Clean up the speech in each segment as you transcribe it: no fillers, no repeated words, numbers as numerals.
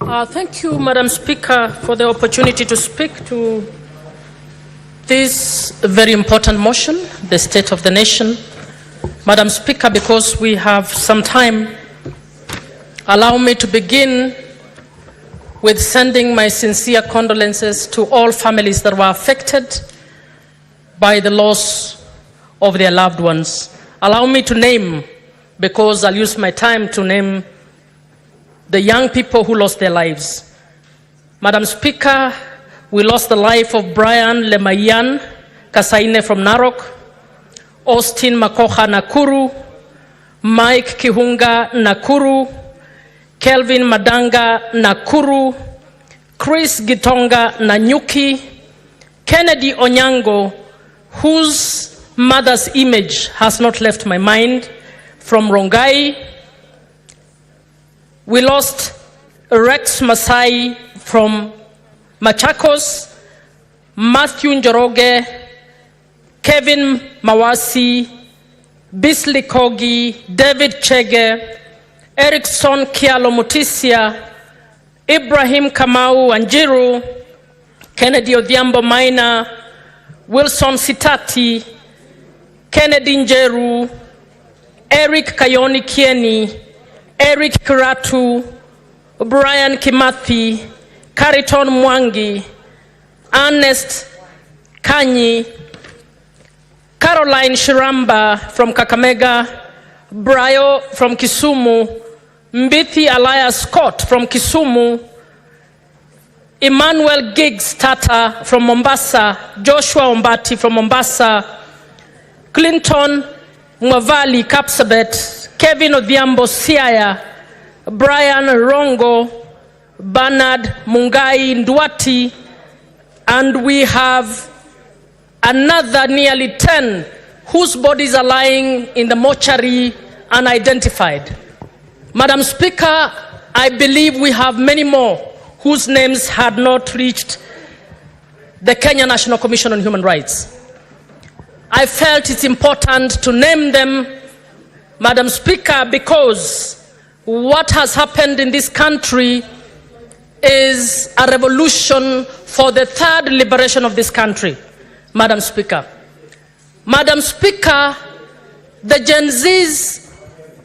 Thank you, Madam Speaker, for the opportunity to speak to this very important motion, the State of the Nation. Madam Speaker, because we have some time, allow me to begin with sending my sincere condolences to all families that were affected by the loss of their loved ones. Allow me to name, because I'll use my time to name the young people who lost their lives. Madam Speaker, we lost the life of Brian Lemayan Kasaine from Narok, Austin Makoha Nakuru, Mike Kihunga Nakuru, Kelvin Madanga Nakuru, Chris Gitonga Nanyuki, Kennedy Onyango, whose mother's image has not left my mind, from Rongai. We lost Rex Masai from Machakos, Matthew Njoroge, Kevin Mawasi, Bisley Kogi, David Chege, Erickson Kialo Mutisia, Ibrahim Kamau Anjiru, Kennedy Odhiambo Maina, Wilson Sitati, Kennedy Njeru, Eric Kayoni Kieni, Eric Kiratu, Brian Kimathi, Cariton Mwangi, Ernest Kanyi, Caroline Shiramba from Kakamega, Brayo from Kisumu, Mbithi Alaya Scott from Kisumu, Emmanuel Giggs Tata from Mombasa, Joshua Ombati from Mombasa, Clinton Mwavali Kapsabet, Kevin Odhiambo Siaya, Brian Rongo, Bernard Mungai Ndwati, and we have another nearly 10 whose bodies are lying in the mortuary unidentified. Madam Speaker, I believe we have many more whose names had not reached the Kenya National Commission on Human Rights. I felt it's important to name them, Madam Speaker, because what has happened in this country is a revolution for the third liberation of this country, Madam Speaker. Madam Speaker, the GenZs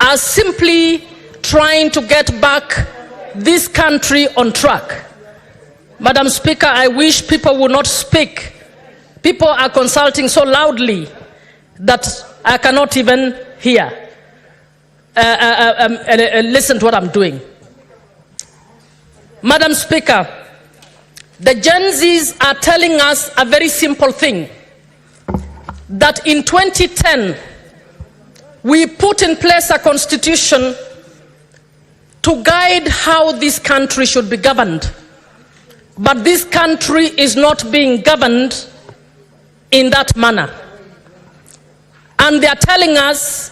are simply trying to get back this country on track. Madam Speaker, I wish people would not speak. People are consulting so loudly that I cannot even hear. Listen to what I'm doing. Madam Speaker, the GenZs are telling us a very simple thing, that in 2010, we put in place a constitution to guide how this country should be governed. But this country is not being governed in that manner. And they are telling us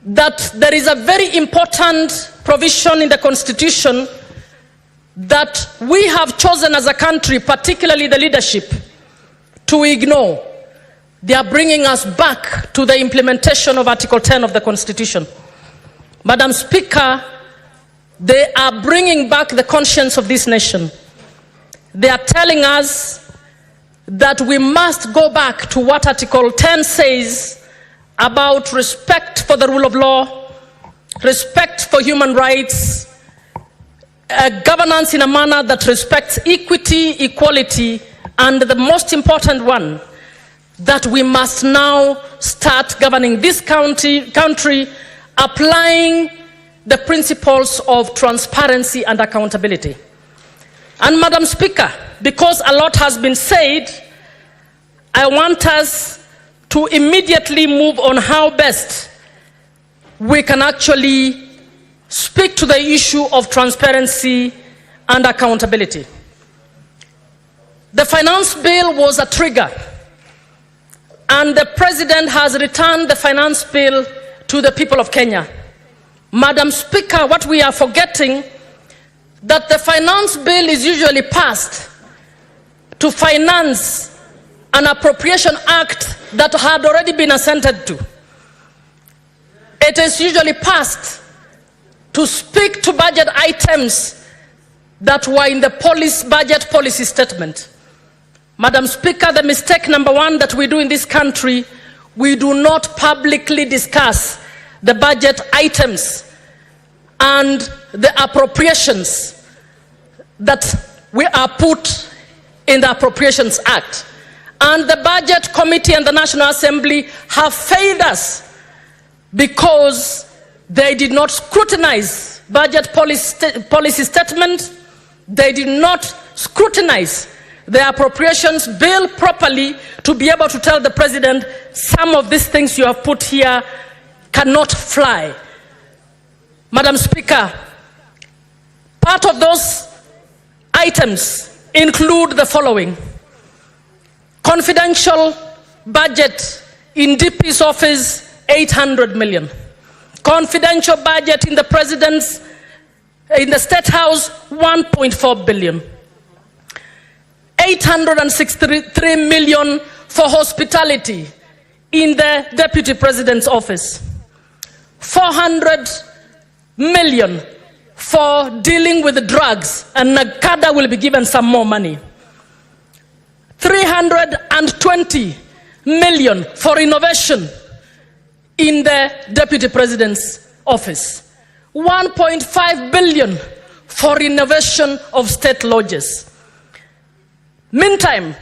that there is a very important provision in the Constitution that we have chosen as a country, particularly the leadership, to ignore. They are bringing us back to the implementation of Article 10 of the Constitution. Madam Speaker, they are bringing back the conscience of this nation. They are telling us that we must go back to what Article 10 says about respect for the rule of law, respect for human rights, governance in a manner that respects equity, equality, and the most important one, that we must now start governing this country applying the principles of transparency and accountability. And Madam Speaker, because a lot has been said, I want us to immediately move on how best we can actually speak to the issue of transparency and accountability. The finance bill was a trigger, and the President has returned the finance bill to the people of Kenya. Madam Speaker, what we are forgetting, that the finance bill is usually passed to finance an appropriation act that had already been assented to. It is usually passed to speak to budget items that were in the budget policy statement. Madam Speaker, the mistake number one that we do in this country, we do not publicly discuss the budget items and the appropriations that we are put in the Appropriations Act. And the Budget Committee and the National Assembly have failed us because they did not scrutinize budget policy statement. They did not scrutinize the appropriations bill properly to be able to tell the president some of these things you have put here cannot fly. Madam Speaker, part of those items include the following: confidential budget in DP's office, 800 million. Confidential budget in the State House, 1.4 billion. 863 million for hospitality in the Deputy President's office. 400 million for dealing with drugs, and Nakada will be given some more money. 320 million for innovation in the Deputy President's office. 1.5 billion for renovation of state lodges. Meantime,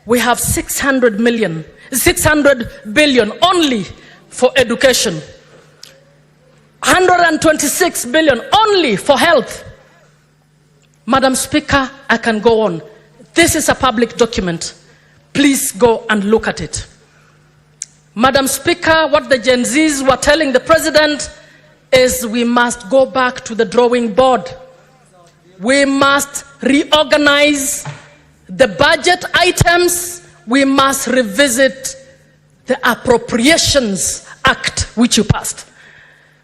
we have 600 billion only for education. 126 billion only for health. Madam Speaker, I can go on. This is a public document. Please go and look at it. Madam Speaker, what the Gen Zs were telling the president is we must go back to the drawing board. We must reorganize the budget items. We must revisit the Appropriations Act, which you passed.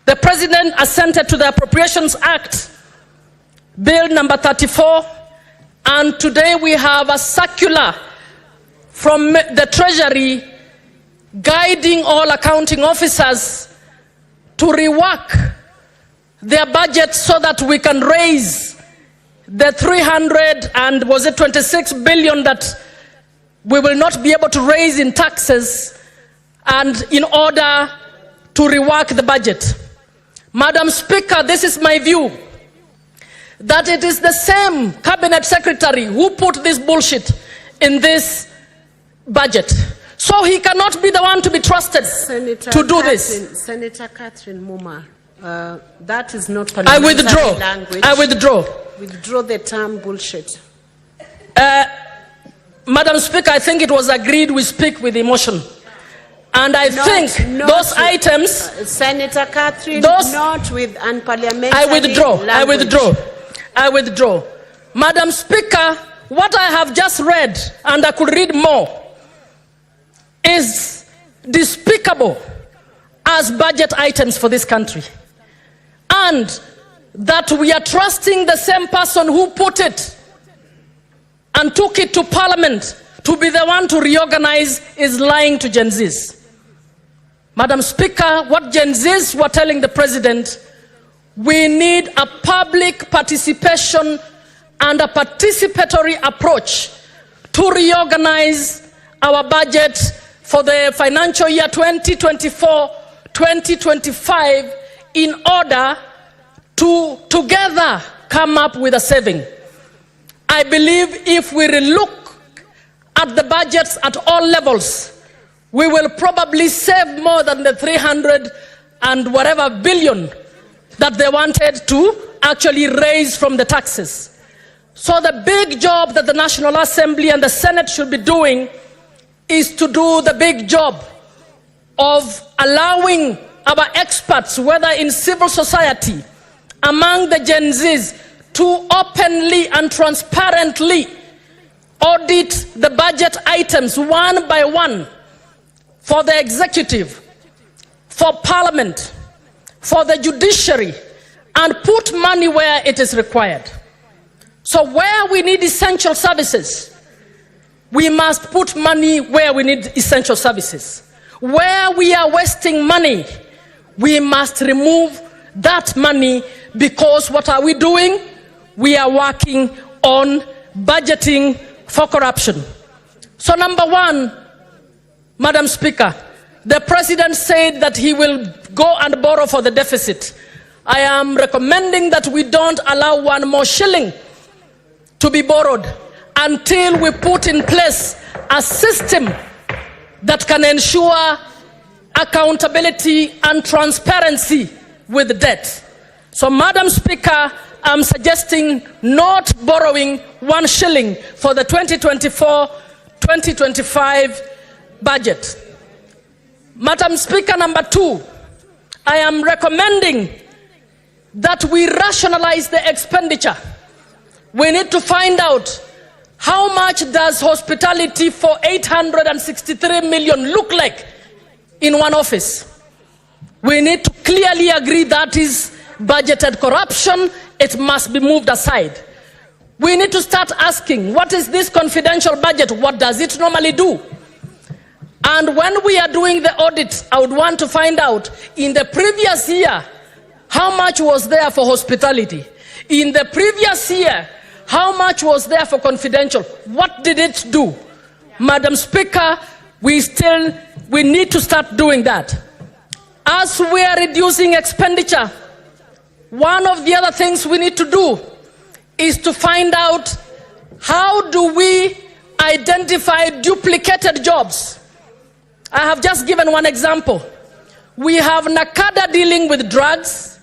The president assented to the Appropriations Act, Bill number 34, and today we have a circular from the Treasury guiding all accounting officers to rework their budget so that we can raise the 26 billion that we will not be able to raise in taxes, and in order to rework the budget. Madam Speaker, this is my view, that it is the same cabinet secretary who put this bullshit in this budget. So he cannot be the one to be trusted to do this. Senator Catherine Muma, that is not parliamentary language. I withdraw. Withdraw the term bullshit. Madam Speaker, I think it was agreed we speak with emotion. And I think those items... Senator Catherine, not with unparliamentary I withdraw. Madam Speaker, what I have just read, and I could read more, is despicable as budget items for this country. And that we are trusting the same person who put it and took it to Parliament to be the one to reorganize is lying to Gen Zs. Madam Speaker, what Gen Zs were telling the president, we need a public participation and a participatory approach to reorganize our budget for the financial year 2024-2025 in order to together come up with a saving. I believe if we relook at the budgets at all levels, we will probably save more than the 300 and whatever billion that they wanted to actually raise from the taxes. So the big job that the National Assembly and the Senate should be doing is to do the big job of allowing our experts, whether in civil society, among the Gen Zs, to openly and transparently audit the budget items one by one for the executive, for Parliament, for the judiciary, and put money where it is required. So where we need essential services, we must put money where we need essential services. Where we are wasting money, we must remove that money, because what are we doing? we are working on budgeting for corruption. So number one, Madam Speaker, the President said that he will go and borrow for the deficit. I am recommending that we don't allow one more shilling to be borrowed until we put in place a system that can ensure accountability and transparency with debt. So, Madam Speaker, I'm suggesting not borrowing 1 shilling for the 2024-2025 budget. Madam Speaker, number 2, I am recommending that we rationalize the expenditure. We need to find out how much does hospitality for 863 million look like in one office. We need to clearly agree that is budgeted corruption. It must be moved aside. We need to start asking, what is this confidential budget? What does it normally do? And when we are doing the audit, I would want to find out, in the previous year, how much was there for hospitality? In the previous year, how much was there for confidential? What did it do? Madam Speaker, we need to start doing that. As we are reducing expenditure, one of the other things we need to do is to find out, how do we identify duplicated jobs? I have just given one example. We have Nakada dealing with drugs,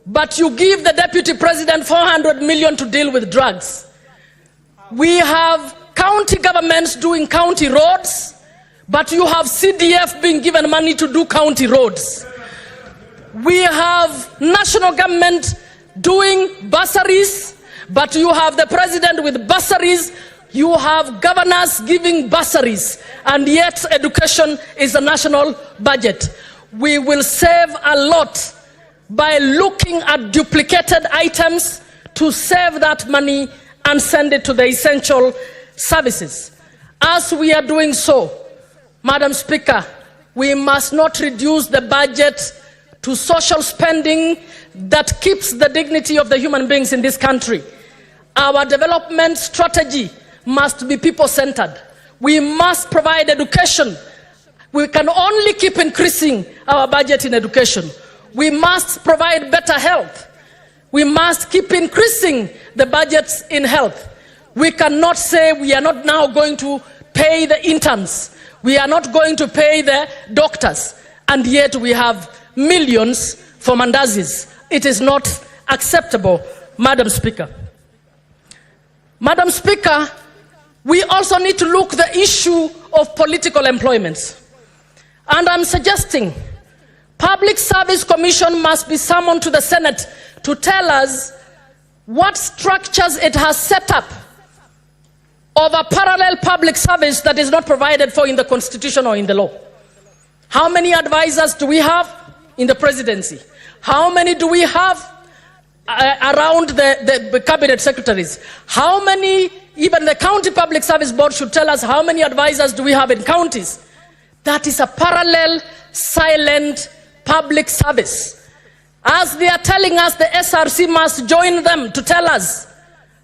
but you give the Deputy President 400 million to deal with drugs. We have county governments doing county roads, but you have CDF being given money to do county roads. We have national government doing bursaries, but you have the President with bursaries. You have governors giving bursaries, and yet education is a national budget. We will save a lot by looking at duplicated items to save that money and send it to the essential services. As we are doing so, Madam Speaker, we must not reduce the budget to social spending that keeps the dignity of the human beings in this country. Our development strategy must be people-centered. We must provide education. We can only keep increasing our budget in education. We must provide better health. We must keep increasing the budgets in health. We cannot say we are not now going to pay the interns. We are not going to pay the doctors. And yet we have millions for mandazis. It is not acceptable, Madam Speaker. Madam Speaker, we also need to look at the issue of political employments. And I'm suggesting Public Service Commission must be summoned to the Senate to tell us what structures it has set up of a parallel public service that is not provided for in the Constitution or in the law. How many advisors do we have in the presidency? How many do we have around the cabinet secretaries? How many, even the county public service board should tell us how many advisors do we have in counties? That is a parallel, silent public service. As they are telling us, the SRC must join them to tell us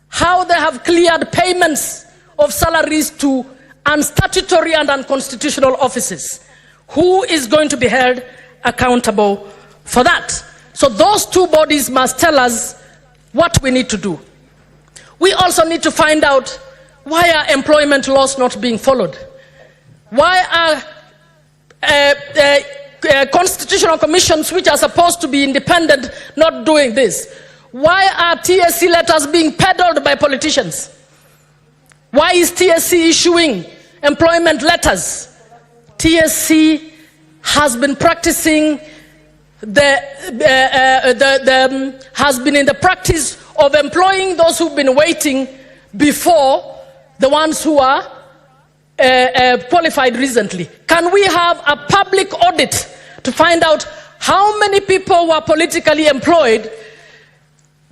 how they have cleared payments of salaries to unstatutory and unconstitutional offices. Who is going to be held accountable for that? So those two bodies must tell us what we need to do. We also need to find out, why are employment laws not being followed? Why are constitutional commissions, which are supposed to be independent, not doing this? Why are TSC letters being peddled by politicians? Why is TSC issuing employment letters? TSC has been practicing has been in the practice of employing those who've been waiting before the ones who are qualified recently. Can we have a public audit to find out how many people were politically employed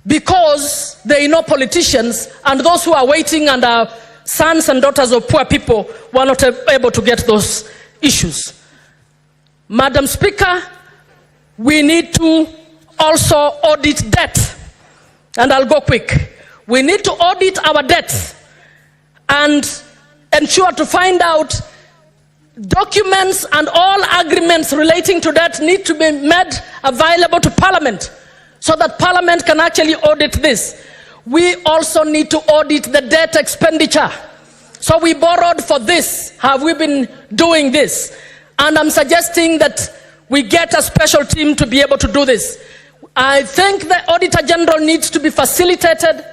because they know politicians, and those who are waiting and are sons and daughters of poor people were not able to get those issues? Madam Speaker, we need to also audit debt. And I'll go quick. We need to audit our debts and ensure to find out documents and all agreements relating to that need to be made available to Parliament so that Parliament can actually audit this. We also need to audit the debt expenditure. So we borrowed for this. Have we been doing this? And I'm suggesting that we get a special team to be able to do this. I think the Auditor General needs to be facilitated.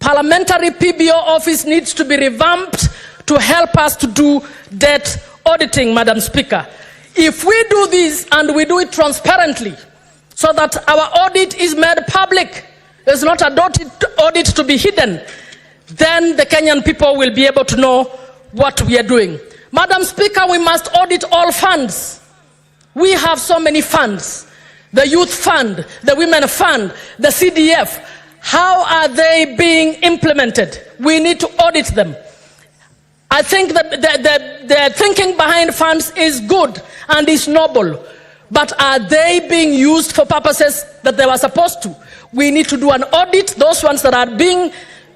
Parliamentary PBO office needs to be revamped to help us to do debt auditing, Madam Speaker. If we do this and we do it transparently so that our audit is made public, it's not an audit to be hidden, then the Kenyan people will be able to know what we are doing. Madam Speaker, we must audit all funds. We have so many funds. The Youth Fund, the Women Fund, the CDF. How are they being implemented? We need to audit them. I think that the thinking behind funds is good and is noble. But are they being used for purposes that they were supposed to? We need to do an audit. Those ones that are being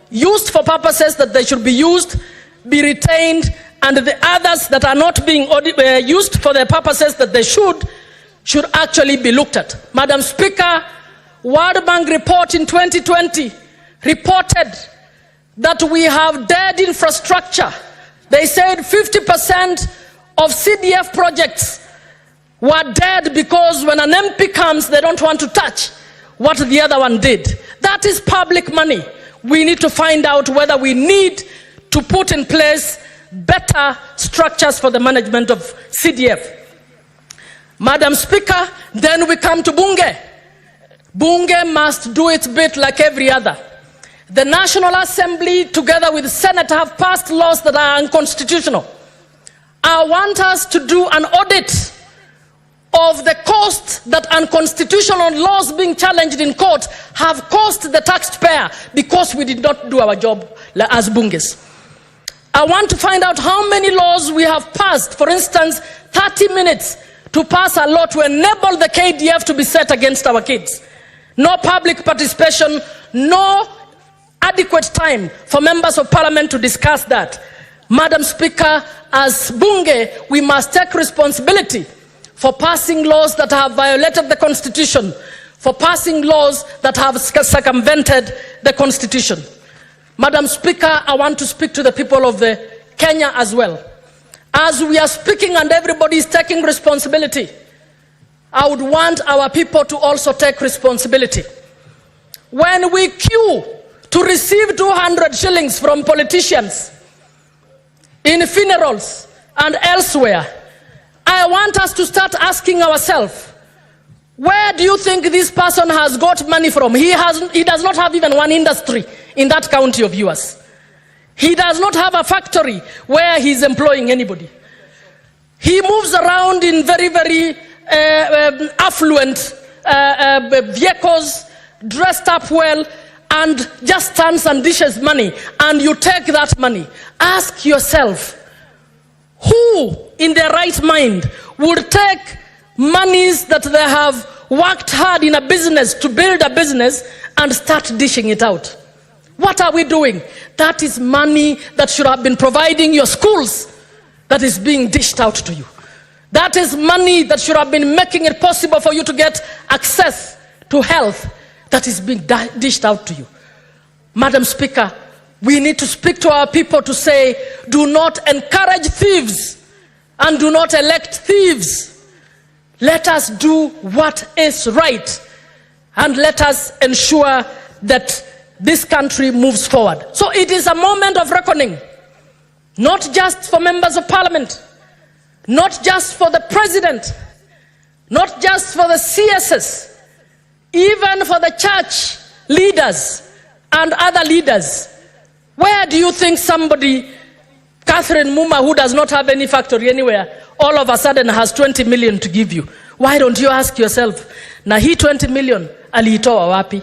used for purposes that they should be used, be retained, and the others that are not being used for the purposes that they should actually be looked at. Madam Speaker, World Bank report in 2020 reported that we have dead infrastructure. They said 50% of CDF projects were dead because when an MP comes, they don't want to touch what the other one did. That is public money. We need to find out whether we need to put in place better structures for the management of CDF. Madam Speaker, then we come to Bunge. Bunge must do its bit like every other. The National Assembly, together with the Senate, have passed laws that are unconstitutional. I want us to do an audit of the cost that unconstitutional laws being challenged in court have cost the taxpayer because we did not do our job as Bunges. I want to find out how many laws we have passed. For instance, 30 minutes to pass a law to enable the KDF to be set against our kids. No public participation, no adequate time for members of Parliament to discuss that. Madam Speaker, as Bunge, we must take responsibility for passing laws that have violated the Constitution, for passing laws that have circumvented the Constitution. Madam Speaker, I want to speak to the people of Kenya as well. As we are speaking and everybody is taking responsibility, I would want our people to also take responsibility. When we queue to receive 200 shillings from politicians in funerals and elsewhere, I want us to start asking ourselves, where do you think this person has got money from? He does not have even one industry in that county of yours. He does not have a factory where he's employing anybody. He moves around in very, very affluent vehicles, dressed up well, and just stands and dishes money, and you take that money. Ask yourself, who in their right mind would take monies that they have worked hard in a business to build a business and start dishing it out? What are we doing? That is money that should have been providing your schools that is being dished out to you. That is money that should have been making it possible for you to get access to health that is being dished out to you. Madam Speaker, we need to speak to our people to say, do not encourage thieves and do not elect thieves. Let us do what is right and let us ensure that this country moves forward. So it is a moment of reckoning, not just for members of Parliament, not just for the President, not just for the CSS, even for the church leaders and other leaders. Where do you think somebody, Catherine Muma, who does not have any factory anywhere, all of a sudden has 20 million to give you? Why don't you ask yourself, na hii 20 million aliitoa wapi?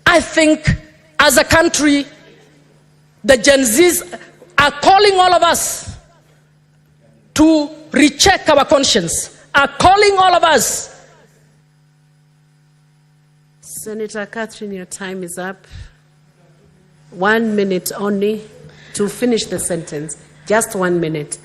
I think as a country, the Gen Zs are calling all of us to recheck our conscience, are calling all of us. Senator Catherine, your time is up. 1 minute only to finish the sentence. Just 1 minute.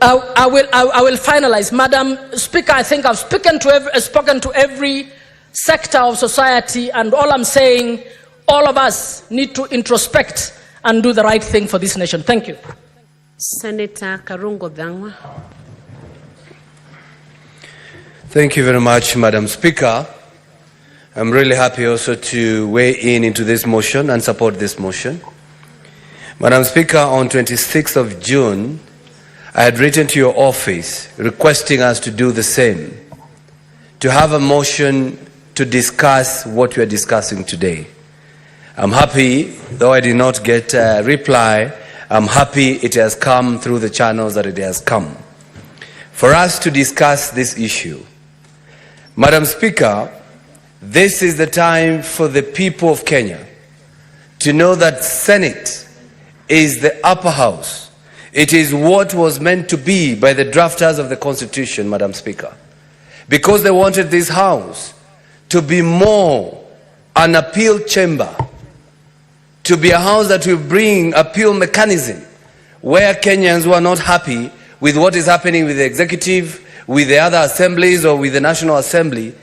I will finalize. Madam Speaker, I think I've spoken to every sector of society, and all I'm saying, all of us need to introspect and do the right thing for this nation. Thank you. Senator Karungo Dhangwa. Thank you very much, Madam Speaker. I'm really happy also to weigh in into this motion and support this motion. Madam Speaker, on 26th of June, I had written to your office requesting us to do the same, to have a motion to discuss what we are discussing today. I'm happy, though I did not get a reply, I'm happy it has come through the channels that it has come, for us to discuss this issue. Madam Speaker, this is the time for the people of Kenya to know that Senate is the upper house. It is what was meant to be by the drafters of the Constitution, Madam Speaker, because they wanted this house to be more an appeal chamber, to be a house that will bring appeal mechanism where Kenyans who are not happy with what is happening with the executive, with the other assemblies or with the National Assembly